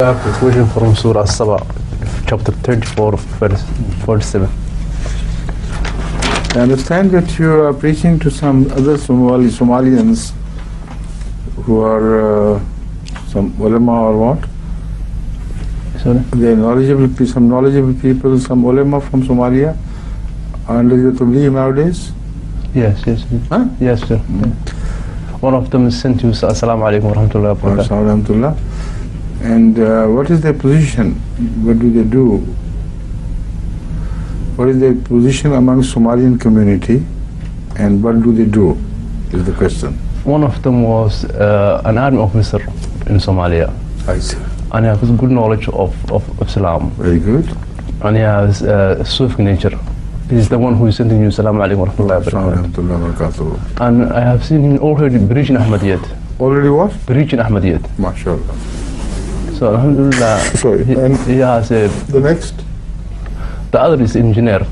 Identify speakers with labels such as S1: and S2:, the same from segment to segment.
S1: I have a question from Surah As-Saba, chapter 34, verse 47.
S2: I understand that you are preaching to some other Somalians who are some ulama or what?
S1: Sorry?
S2: They are knowledgeable, some knowledgeable people, some ulama from Somalia under the Tabligh nowadays?
S1: Yes.
S2: Huh?
S1: Yes, sir. One of them is sent to Assalamu alaikum wa rahmatullahi wa barakatuh.
S2: Alhamdulillah. And what is their position? What do they do? What is their position among Somalian community and what do they do is the question.
S1: One of them was an army officer in Somalia.
S2: I see.
S1: And he has good knowledge of Islam.
S2: Very good.
S1: And he has Sufi nature. He's the one who is sending you Assalamu alaikum wa rahmatullahi wa barakatuh. And I have seen him already preaching Ahmadiyyat.
S2: Already what?
S1: Preaching Ahmadiyyat.
S2: MashaAllah.
S1: So alhamdulillah.
S2: Sorry.
S1: He has a...
S2: The next?
S1: The other is engineer.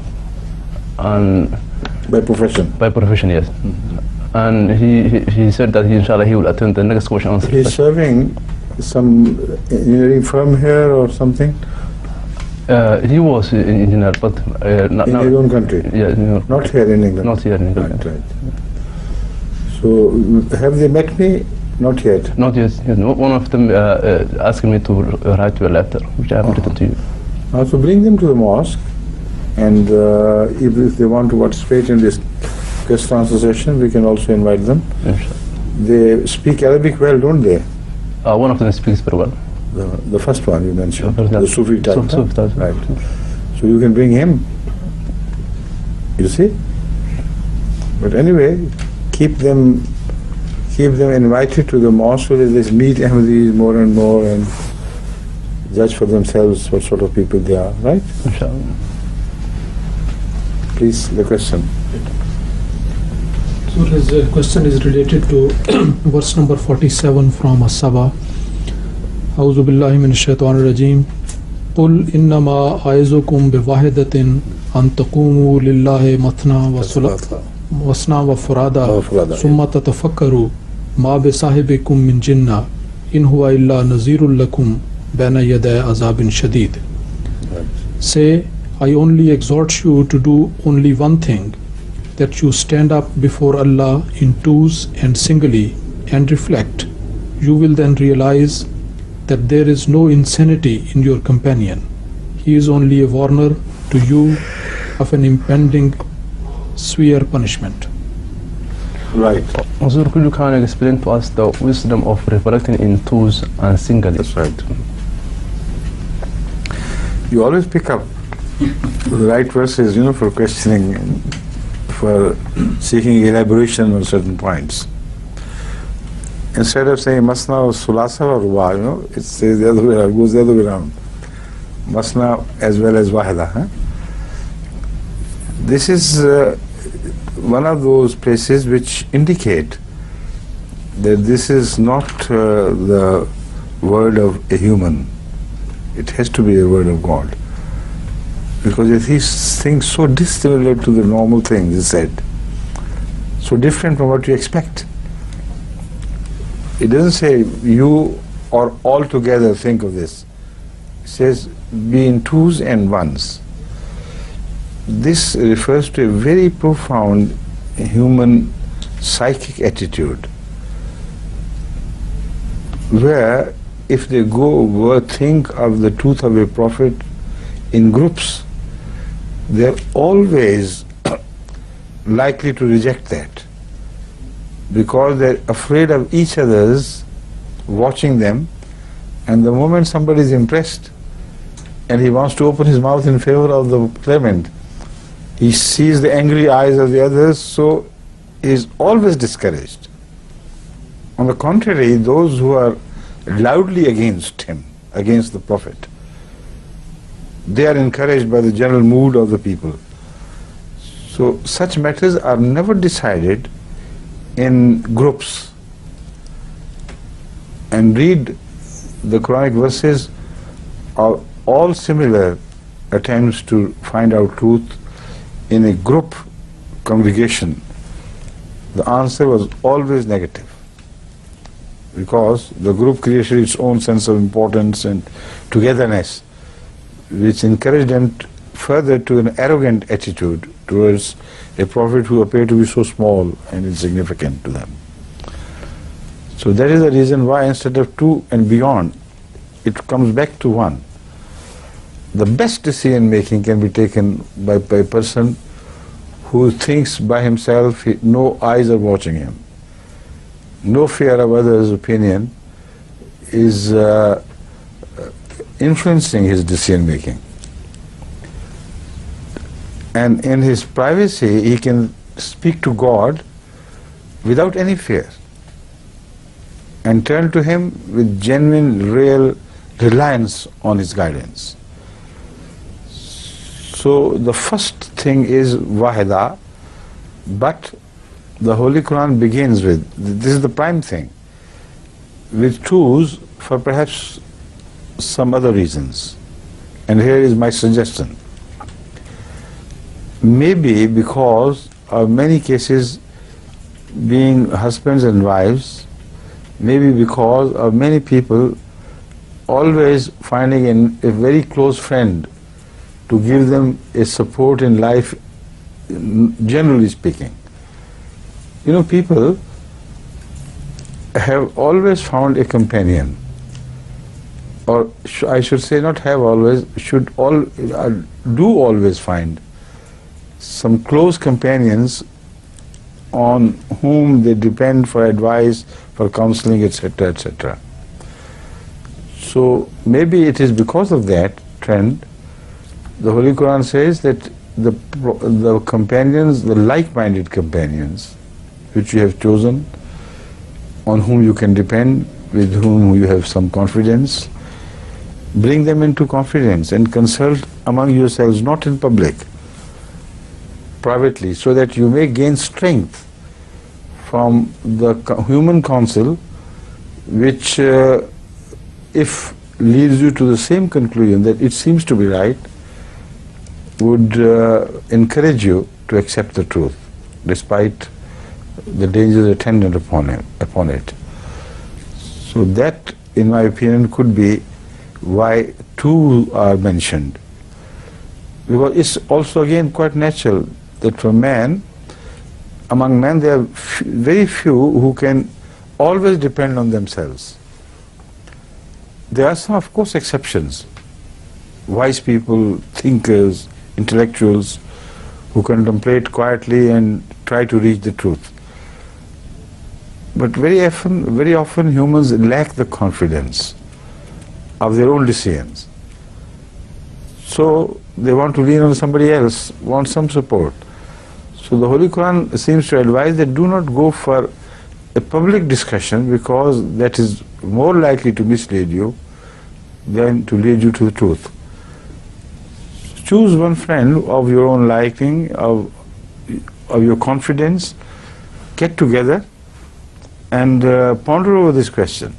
S1: And
S2: by profession?
S1: By profession, yes. Mm-hmm. And he said that inshallah he will attend the next question answer.
S2: He's serving some engineering firm here or something?
S1: He was an engineer, but not
S2: in his own country?
S1: Yeah.
S2: Not here in England?
S1: Not here in England.
S2: Right. So have they met me? Not yet?
S1: Not yet. One of them asked me to write you a letter, which I have written to you.
S2: So bring them to the mosque, and if they want to participate in this guest answer session, we can also invite them. They speak Arabic well, don't they?
S1: One of them speaks very well.
S2: The first one you mentioned, the Sufi type. Right. So you can bring him, you see? But anyway, keep them invited to the mosque so that they meet Ahmadis more and more and judge for themselves what sort of people they are, right?
S1: Inshallah.
S2: Please, the question.
S3: So his question is related to verse number 47 from As-Saba. A'udhu billahi minash shaitanir rajim. Qul innama a'izukum biwahidatin an taqumu lillahi mathna wa furada summa tatafakkaru ma bi sahibikum min jinna in huwa illa nazirul lakum bayna yaday azabin shadid. Say, I only exhort you to do only one thing, that you stand up before Allah in twos and singly and reflect. You will then realize that there is no insanity in your companion. He is only a warner to you of an impending severe punishment.
S1: Right. Also, could you kind of explain to us the wisdom of reflecting in twos and singly?
S2: That's right. You always pick up the right verses, for questioning, for seeking elaboration on certain points. Instead of saying masna or sulasa or ruba, it says the other way around, goes the other way around. Masna as well as wahida. This is one of those places which indicate that this is not the word of a human. It has to be the word of God. Because it is things so dissimilar to the normal things, he said. So different from what you expect. It doesn't say you or all together think of this. It says be in twos and ones. This refers to a very profound human psychic attitude, where if they think of the truth of a prophet in groups, they're always likely to reject that, because they're afraid of each other's watching them, and the moment somebody is impressed and he wants to open his mouth in favor of the claimant, he sees the angry eyes of the others, so he is always discouraged. On the contrary, those who are loudly against him, against the prophet, they are encouraged by the general mood of the people. So such matters are never decided in groups. And read the Quranic verses are all similar attempts to find out truth in a group congregation. The answer was always negative. because the group created its own sense of importance and togetherness, which encouraged them further to an arrogant attitude towards a prophet who appeared to be so small and insignificant to them. So that is the reason why instead of two and beyond, it comes back to one. The best decision making can be taken by a person who thinks by himself, no eyes are watching him. No fear of others' opinion is influencing his decision making. And in his privacy, he can speak to God without any fear and turn to Him with genuine, real reliance on His guidance. So the first thing is wahida, but the Holy Quran begins with, this is the prime thing, with twos for perhaps some other reasons. And here is my suggestion. Maybe because of many cases being husbands and wives, maybe because of many people always finding a very close friend to give them a support in life, generally speaking. You know, people have always found a companion, or I should say not have always, do always find some close companions on whom they depend for advice, for counseling, etc., etc. So maybe it is because of that trend, the Holy Quran says that the companions, the like-minded companions, which you have chosen, on whom you can depend, with whom you have some confidence, bring them into confidence and consult among yourselves, not in public, privately, so that you may gain strength from the human counsel, which if leads you to the same conclusion that it seems to be right, would encourage you to accept the truth, despite the dangers attendant upon it. So that, in my opinion, could be why two are mentioned. Because it's also again quite natural that for man, among men there are very few who can always depend on themselves. There are some, of course, exceptions. Wise people, thinkers, intellectuals who contemplate quietly and try to reach the truth. But very often humans lack the confidence of their own decisions. So they want to lean on somebody else, want some support. So the Holy Quran seems to advise that do not go for a public discussion, because that is more likely to mislead you than to lead you to the truth. Choose one friend of your own liking, of your confidence, get together and ponder over this question.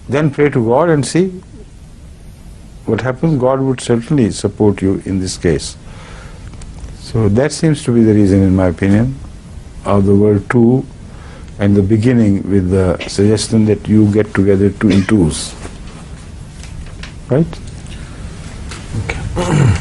S2: Then pray to God and see what happens. God would certainly support you in this case. So that seems to be the reason, in my opinion, of the word two and the beginning with the suggestion that you get together in twos. Right?
S3: Okay.